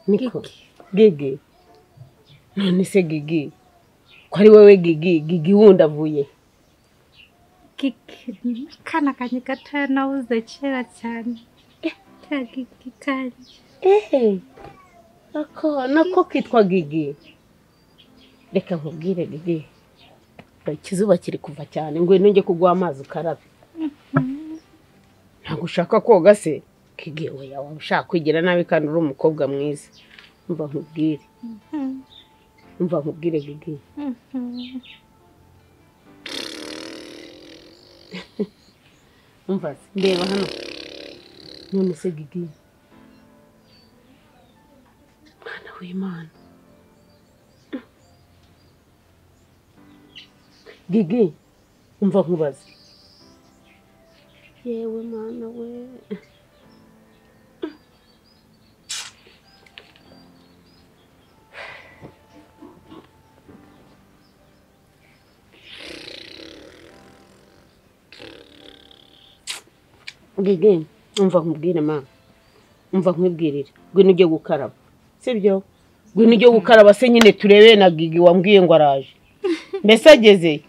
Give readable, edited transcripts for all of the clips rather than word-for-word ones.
niko Gigi none se Gigi ko ari wowe Gigi wundi avuye Gigi kana kanye gatoya nawuze kera cyane Gigi kanje nako kitwa Gigi reka nkubwire Gigi ikizuba kiri kuva cyane ngo nenge kugwa amazi ukarabe ntabwo ushaka koga se Gigi oya ushaka kwigira nabi kandi uri umukobwa mwiza umva nkubwire Gigi umva ndeba hano none se Gigi mwana w'Imana Gigi umva nkubaze yewe mwana we Gigi umva nkubwire mama umva nkwibwirire gwino ujye gukaraba sibyo gwino ujye gukaraba se nyine turebe na Gigi wambwiye ngo araje mbese ageze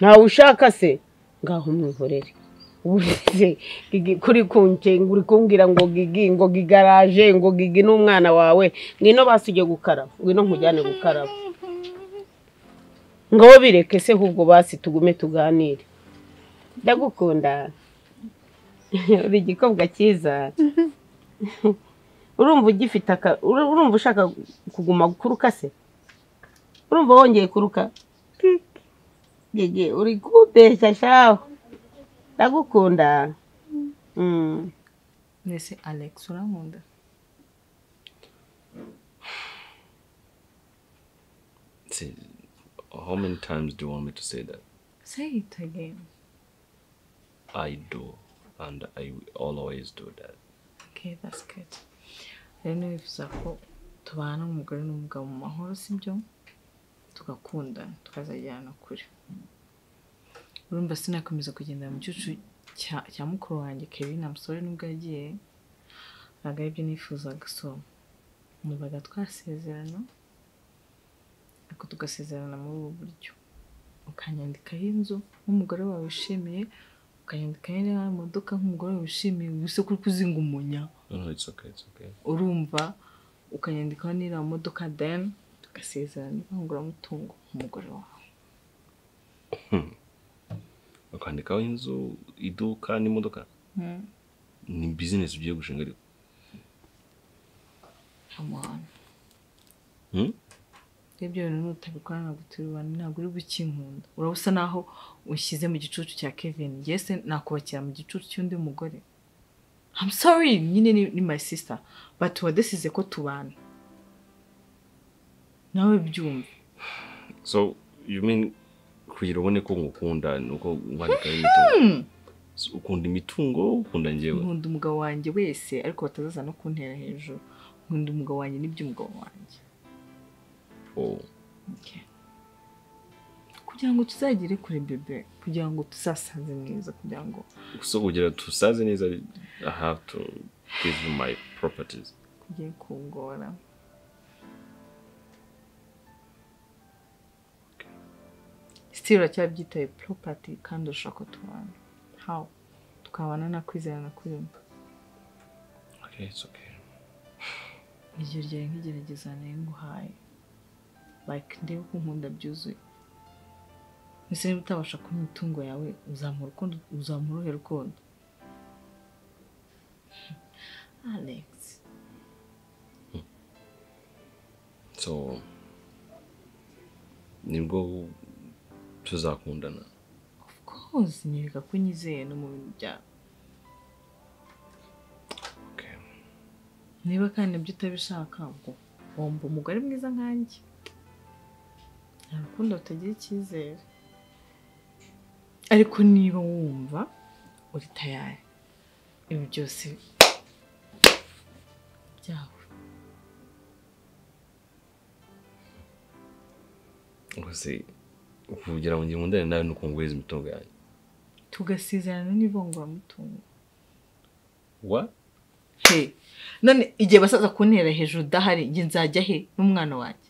ntawe ushaka se ngaho mwihorere ubuze Gigi kuri kunke nguri kumbwira ngo Gigi garaje ngo Gigi n'umwana wawe ngino basujye gukaraba ngino nkujyane gukaraba ngo bireke se ahubwo basi tugume tuganire ndagukunda uri igikobwa cyiza urumva ugifite urumva ushaka kuguma kuruka se urumva wongeye kuruka Gigi uri kubeshya shaho ndagukunda Nese Alex urankunda See, how many times do you want me to say that? Say it again. I do, and I will always do that. Okay, that's good. Rero bivuze ko tubana umugore n'umugabo mu mahoro sibyo tugakunda tukazajyana kure. Urumva sinakomeza kugenda mu cyucu cya mukuru wanjye Kevine amusore nubwo yagiye ntabwo ibyo nifuzaga so mubaga twasezerana ako tugasezerana muri ubu buryo ukanyandikaho inzu nk'umugore wawe wishimiye ukanyandikaho imodoka nk'umugore wawe wishimiye ubuse kuri kuzinga umunya. No, it's okay. Urumva ukanyandikaho n'ira modoka then tugasezerana n'ibangura mutungo umugore wawe. Ukandikaho inzu iduka n'imodoka ni business ugiye gushinga ariko come on ibyo bintu nutabikora ntabwo uri bukinkunda urabusa naho ushyize mu gicucu cya Kevine yese nakubakira mu gicucu cy'undi mugore. I'm sorry nyine ni my sister but wadesize ko tubana nawe byumve. So you mean kugira ubone ko ngukunda nuko ngwandika imitungo ukunda imitungo ukunda njyewe nkunda umugabo wanjye wese ariko batazaza no kuntera hejuru nkunda umugabo wanjye n'ibyo umugabo wanjye. Okay. Kugira ngo tuzagire kure bebe kugira ngo tuzasaze neza kugira ngo so kugira tusaze neza I have to give you my properties. Kugiye kungora. Still cyabyitaye property kandi ushaka tubana. How? Tukabana na kwizerana kuri. Okay, it's okay. Ijyo rye nkigerageza nguhaye. Like ndebe ko nkunda byuzuye. Ese utabasha ku mitungo yawe uzamuruhe rukondo. Alex. So nibwo tuzakundana. Of course nyereka ko nyizeye no mu bintu byawe. Okay. Niba kandi nabyo utabishaka ngo wumva umugore mwiza nkanjye. Ntarukundo utagira icyizere. Ariko niba wumva uri tayari ibi byose byawe. Ubuse kugira ngo ngundane nawe nuko ngweze imitungo yanjye. Tugasezerana n'ibongora mutungo. What? He none igihe basaza kuntera hejuru dahari nge nzajya he n'umwana wanjye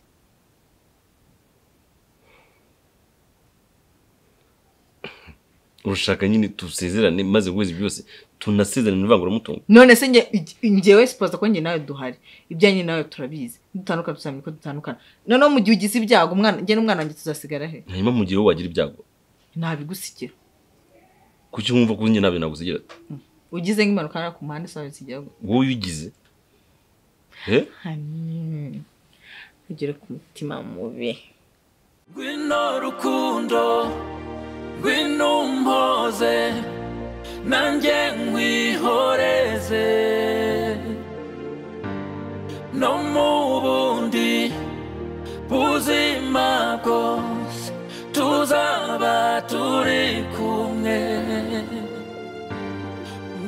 Urushaka nyine tusezerane maze gwezi byose tunasezerane n'ivangura mutungo. none se ngewe suppose ko nge nawe duhari ibyanyu nawe turabizi dutandukana tusamye ko dutandukana none mu gihe ugize ibyago umwana nge n'umwana wanjye tuzasigara he Hanyuma mu gihe wagira ibyago nabigusigira kuki wumva ko njye nabe nagusigira ugize nk'impanuka ku muhanda sawe zijyago wowe ubigize ugere ku mutima mubi Gwino rukundo Gwino mpoze nanjye nkwihoreze no mu bundi buzima bwose tuzaba turi kumwe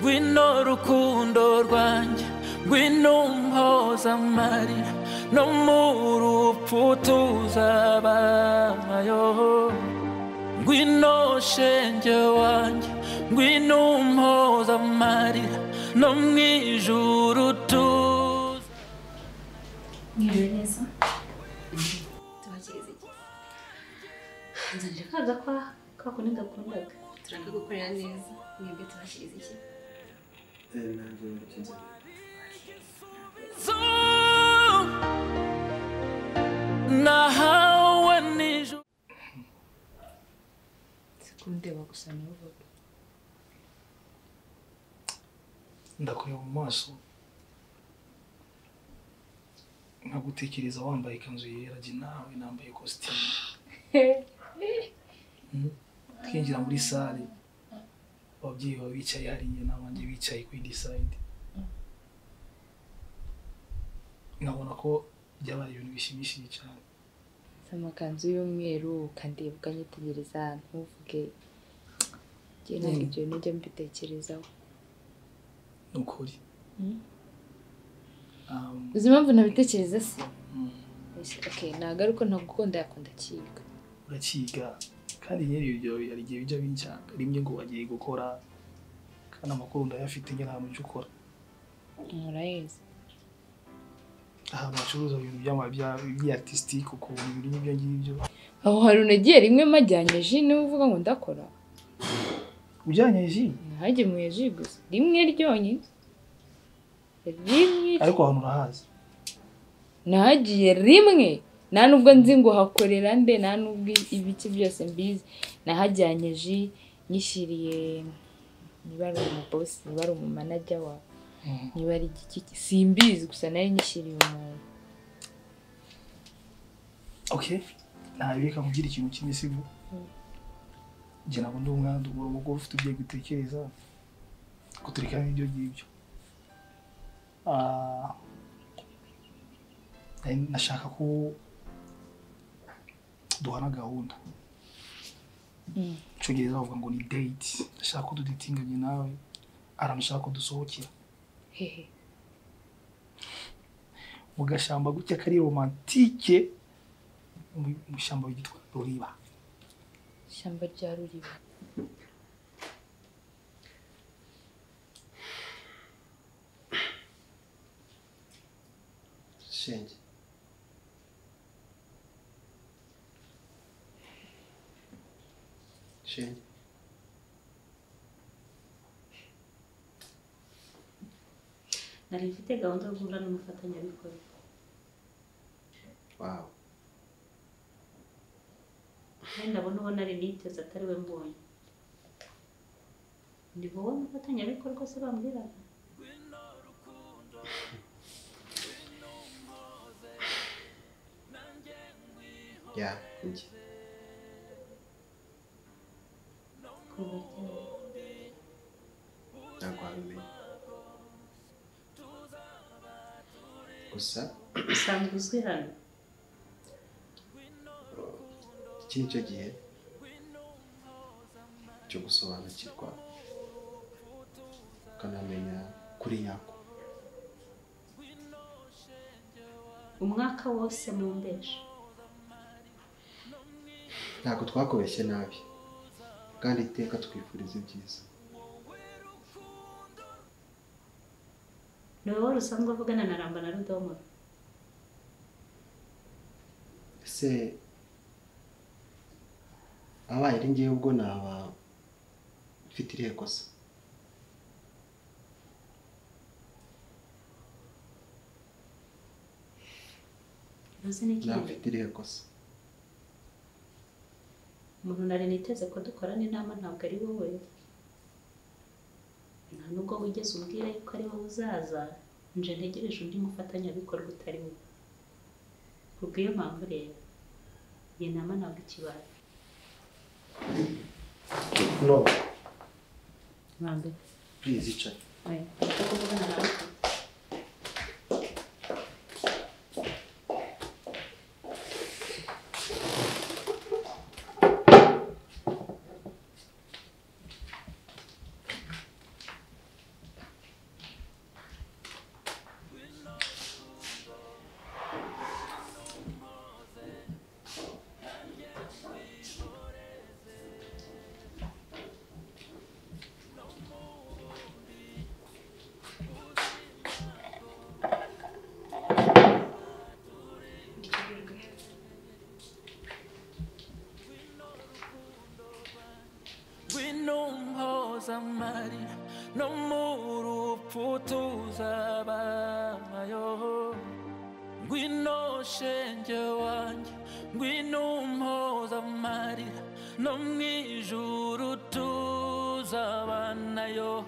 Gwino rukundo rwanjye Gwino mpoza amarira no mu rupfu tuzabayo Gwino shenge wanjye Gwino mpoza amarira no mu ijuru tuza neza tubakiriza iki nzanje kaza kwa kundi ndakundaga turakagukorera neza mwebwe tubakiriza iki nahawe nijoro sikundeba gusa navuga ndakureba mu maso nkagutekereza wambaye ikanzu yera jye nawe nambaye costume twinjira muri sale ababyeyi baba bicaye hariya n'abandi bicaye ku yindi side nkabona ko byabaye ibintu bishimishije cyane amakanzu y'umweru ukandeba ukanyitegereza ntuvuge njye ntabwo ibyo nijya mbitekerezaho ni ukuri uzi impamvu ntabitekereza se okay ntabwo ari uko ntagukunda yakunda akiga urakiga kandi nyine ibyo hari igihe bijya bincanga rimwe ngo wagiye gukora kandi amakuru ndayafite njye nta muntu ukora murayizi ahantu bacuruza ibintu by'artistique ukuntu ibintu n'ibyo ngibyo aho hari unagiye rimwe majyanye ji niwe uvuga ngo ndakora ujyanye ji nahagemuye ji gusa rimwe ryonyine rimwe ariko ahantu urahazi nahagiye rimwe nta nubwo nzi ngo hakorera nde nta nubwo ibiki byose mbizi nahajyanye ji nyishyiriye niba ari umubosi niba ari umumanager wa niba ari igiki simbizi gusa nari nyishyiriye umuntu okay ntabika kugira ikintu kimwe sibo njye nabo ndi umwana umugore ufite ibyo gutekereza kuturika n'ibyo ngibyo nashaka ko duhana gahunda cyongereza bavuga ngo ni date ndashaka ko dudatinganye nawe aranashaka ko dusohokera hehe mu gashamba gutya kari romantike mu shyamba ryitwa Ruriba ishyamba rya Ruriba Shenge Shenge nari mfite gahunda yo guhura n'umufatanyabikorwa wow ndabona ubona ari niteze atari we mbonye ni wowe umufatanyabikorwa se bambwiraga ya njye ntabwo wabimenya gusa usanzwe uzwi hano iki ni cyo gihe cyo gusobanukirwa ukanamenya kuri nyako umwaka wose mu mbesha ntabwo twakubeshye nabi kandi iteka twifuriza ibyiza ni wowe usanzwe avugana na Ramba na Rudomo ese abaye ari ngiye ubwo naba mfite irihe kosa uzi n'iki naba mfite irihe kosa umuntu nari niteze ko dukorana inama ntabwo ari wowe nta nubwo wigeze umbwira yuko ari wowe uzaza nje ntegereje undi mufatanyabikorwa utari wowe kubw'iyo mpamvu rero iyi nama ntabwo ikibaye no Bambe please icaye oya ndashaka kuvugana nawe no murupfu tuzabayo ngwino shenge wanjye ngwino mpoza amarira no mwijuru tuzabanayo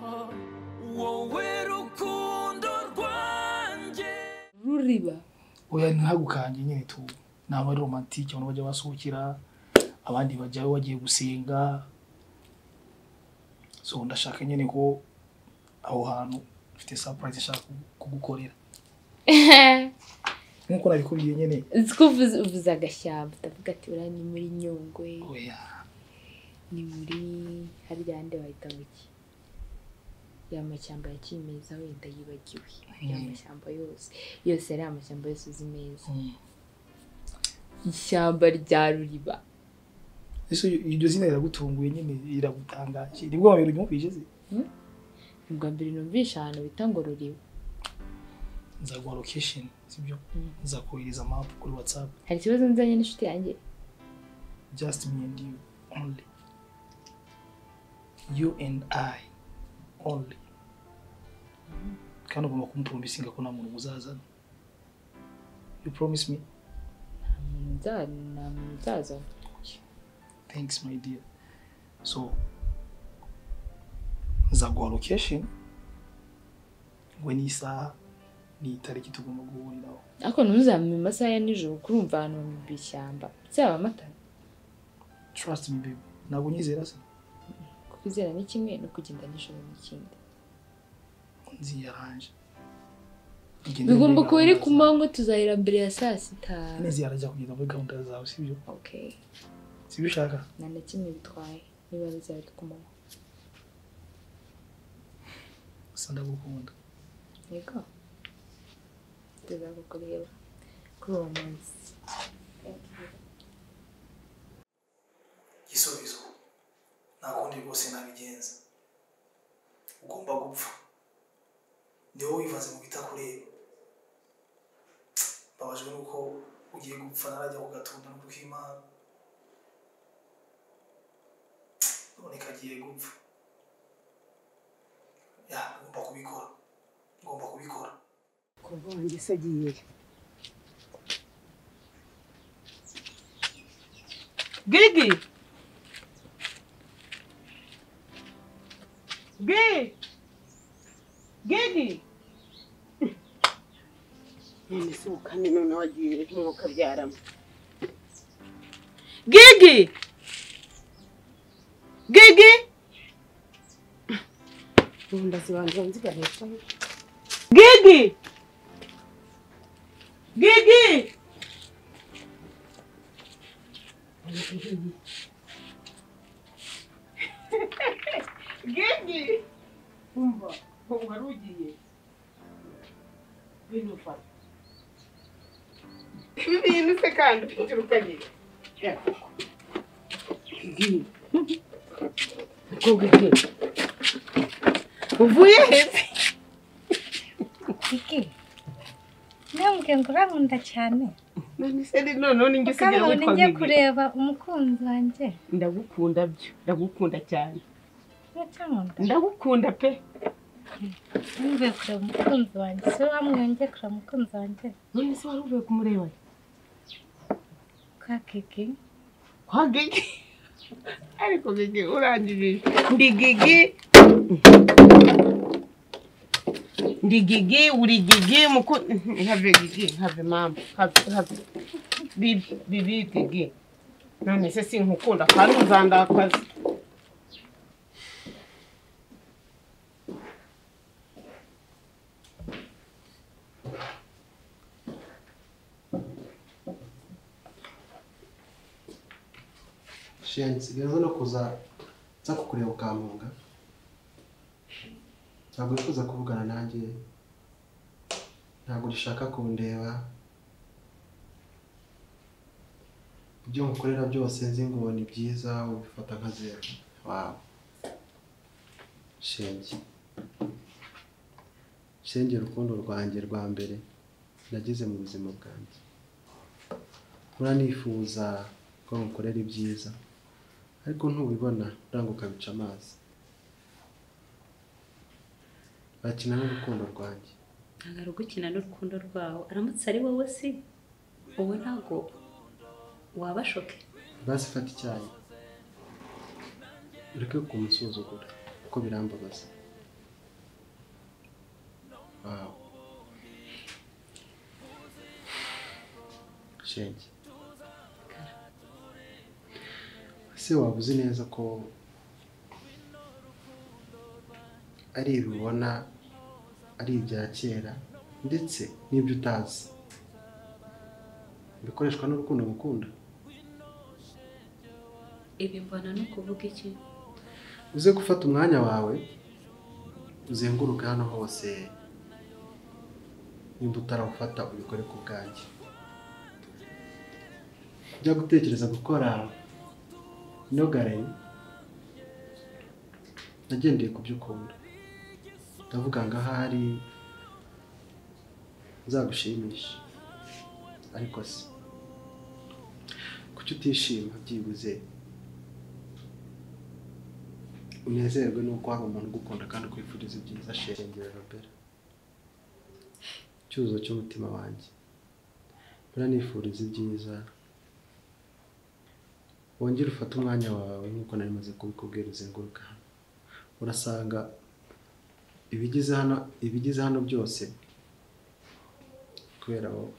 wowe rukundo rwanjye ruriba oya ntihagukanje nyine tu naba ari romantique abantu bajya basohokera abandi bajyayo bagiye gusenga so ndashaka nyine ko aho hantu mfite surprise nshaka kugukorera nkuko nabikubwiye nyine uvuze agashyamba ndavuga ati ura ni muri Nyungwe oya ni muri harya hande bahita muki ya mashyamba ya kimeza wenda yibagiwe ya mashyamba yose ari amashyamba yose uzi neza ishyamba rya Ruriba ese iryo zina riragutunguye nyine iragutangaje nibwo wabiri nyumvije se ubwa mbere numvisha ahantu bita ngo Ruriba nzaguha location sibyo nzakohereza map kuri WhatsApp hari ikibazo nzanye n'inshuti yanjye just me and you only you and I only kandi ugomba kumpromisinga ko nta muntu muzazana you promise me nzaza thanks my dear so nzaguha location when isaha ni itariki tugomba guhuriraho ariko ntuzampe amasaha ya nijoro kurumva ahantu mu bishyamba byaba amatara trust me baby ntabwo nyizera se kwizera ni kimwe no kugenda nijoro n'ikindi nziyaranje bigomba kuba ari ku manywa tuzahira mbere ya saa sita nezi yarajya kugenda muri gahunda zawe sibyo okay sibyo ushaka nta na kimwe bitwaye niba bizari ku manywa sandagukunda yego tuzagukorera kuri uwo munsi gisubizo nakundi rwose nabigenza ugomba gupfa niwo wivanze mu bitakureba babajwe nuko ugiye gupfa narajya kugatunda no kwimana none kagiye gupfa ya ngomba kubikora kubonye se giye Gigi Gigi none se ukane none wagiye mwuka byarama Gigi ndazibanza nzigaretsa Gigi Gigi umva warugiye binufa ibintu se kandi ukirukaye Gigi uvuye hepfo Kiki. Nambwiye ngo urankunda cyane. None se none njye sigira witwa Gigi. Ngiye kureba umukunzi wanjye. Ndagukunda byo. Ndagukunda cyane. Ndacyamunda. Ndagukunda pe. Ngiye kureba umukunzi wanjye. Se wamwenge kureba umukunzi wanjye. None se wari uvuye kumureba? Kwa Kiki. Kwa Gigi. Ariko Gigi urangije. Ndi Gigi. Ndi Gigi, uri Gigi, have Gigi, have mama, have bibi Gigi. None se sinkukunda kandi uzandakaza. Shenge, sigaza no kuza nza kukureba ukampunga. Ntabwo wifuza kuvugana nanjye. Ntabwo ushaka kundeba. Ibyo nkukorera byose nzi ngo ni byiza ubifata nka zero. Wow. Shenge. Shenge, urukundo rwanjye rwa mbere nagize mu buzima bwanjye. Uranifuza ko nkukorera ibyiza. Ariko ntubibona uranga ukabica amazi. Bakina n'urukundo rwanjye. Ntabwo gukina n'urukundo rwawe. Aramutse ari wowe si wowe ntabwo wabashoke. Basi fata icyayi. Ureke kumusuzugura kuko birambabaza. Wow. Shenge. Se waba uzi neza ko ari ibibona ari ibya kera ndetse n'ibyo utazi bikoreshwa n'urukundo ngukunda? Ibi mbona no kuvuga iki? Uze gufata umwanya wawe uzenguruka hano hose, nimba utarawufata ubikore ku bwanjye. Jya gutekereza gukora nogare nagendeye ku byo ukunda. Ndavuga ngo ahari nzagushimisha, ariko se kuki utishima byibuze unezerwe nuko hari umuntu ugukunda kandi ukwifuriza ibyiza? Shenge Robert, cyuzo cy'umutima wanjye, uranifuriza ibyiza. Wongere ufate umwanya wawe nk'uko nari maze kubikubwira, uzenguruka hano urasanga ibigize hano byose kubera wowe.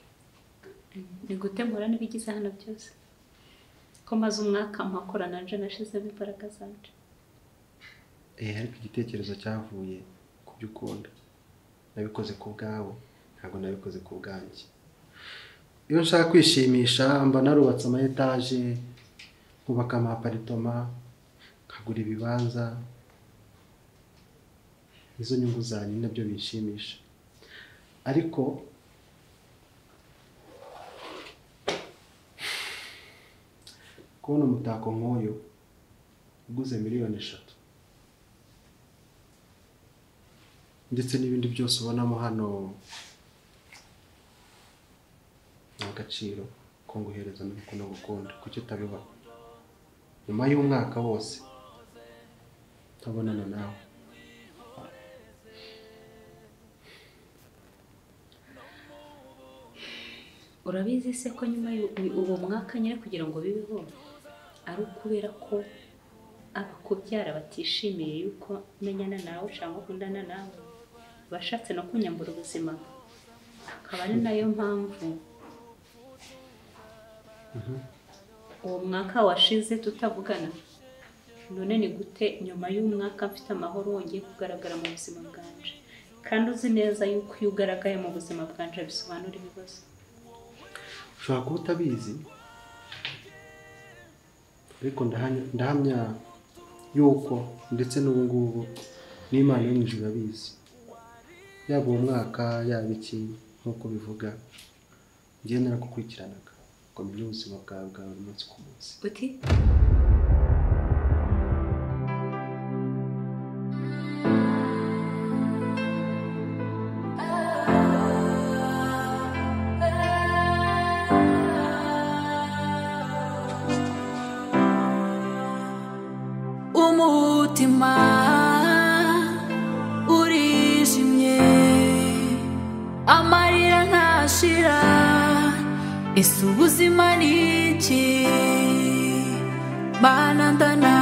Ni gute mpora n'ibigize hano byose ko maze umwaka mpakora nanje nashizemo imbaraga zanje? Ariko igitekerezo cyavuye ku byo ukunda. Nabikoze ku bwawe, ntabwo nabikoze ku bwanjye. Iyo nshaka kwishimisha mba narubatse ama etaje, nkubaka amaparitoma, nkagura ibibanza. Izo nyungu zanjye nabyo bishimisha. Ariko kubona umutako nk'uyu uguze $3,000,000 ndetse n'ibindi byose ubonamo hano n'agaciro ko nguhereza n'urukundo ngukunda, kuki utabiba nyuma y'umwaka wose utabonana nawe? Urabizi se ko nyuma y'uwo mwaka nyine kugira ngo bibeho ari ukubera ko abakubyara batishimiye yuko menyana nawe cyangwa kundana nawe, bashatse no kunyambura ubuzima. Akaba ari nayo mpamvu uwo mwaka washize tutavugana. None ni gute nyuma y'umwaka mfite amahoro wongeye kugaragara mu buzima bwanje? Kandi uzi neza yuko iyo ugaragaye mu buzima bwanje bisobanura ibibazo. Ushobora kuba utabizi, ariko ndahamya yuko ndetse n'ubu ngubu n'Imana yo mu ijuru abizi. Yaba uwo mwaka yaba iki nk'uko bivuga, njye naragukurikiranaga ngo menye ubuzima bwawe bwa buri munsi ku munsi. Uti? umutima urijimye amarira ntashira ese ubuzima ni iki bana ndana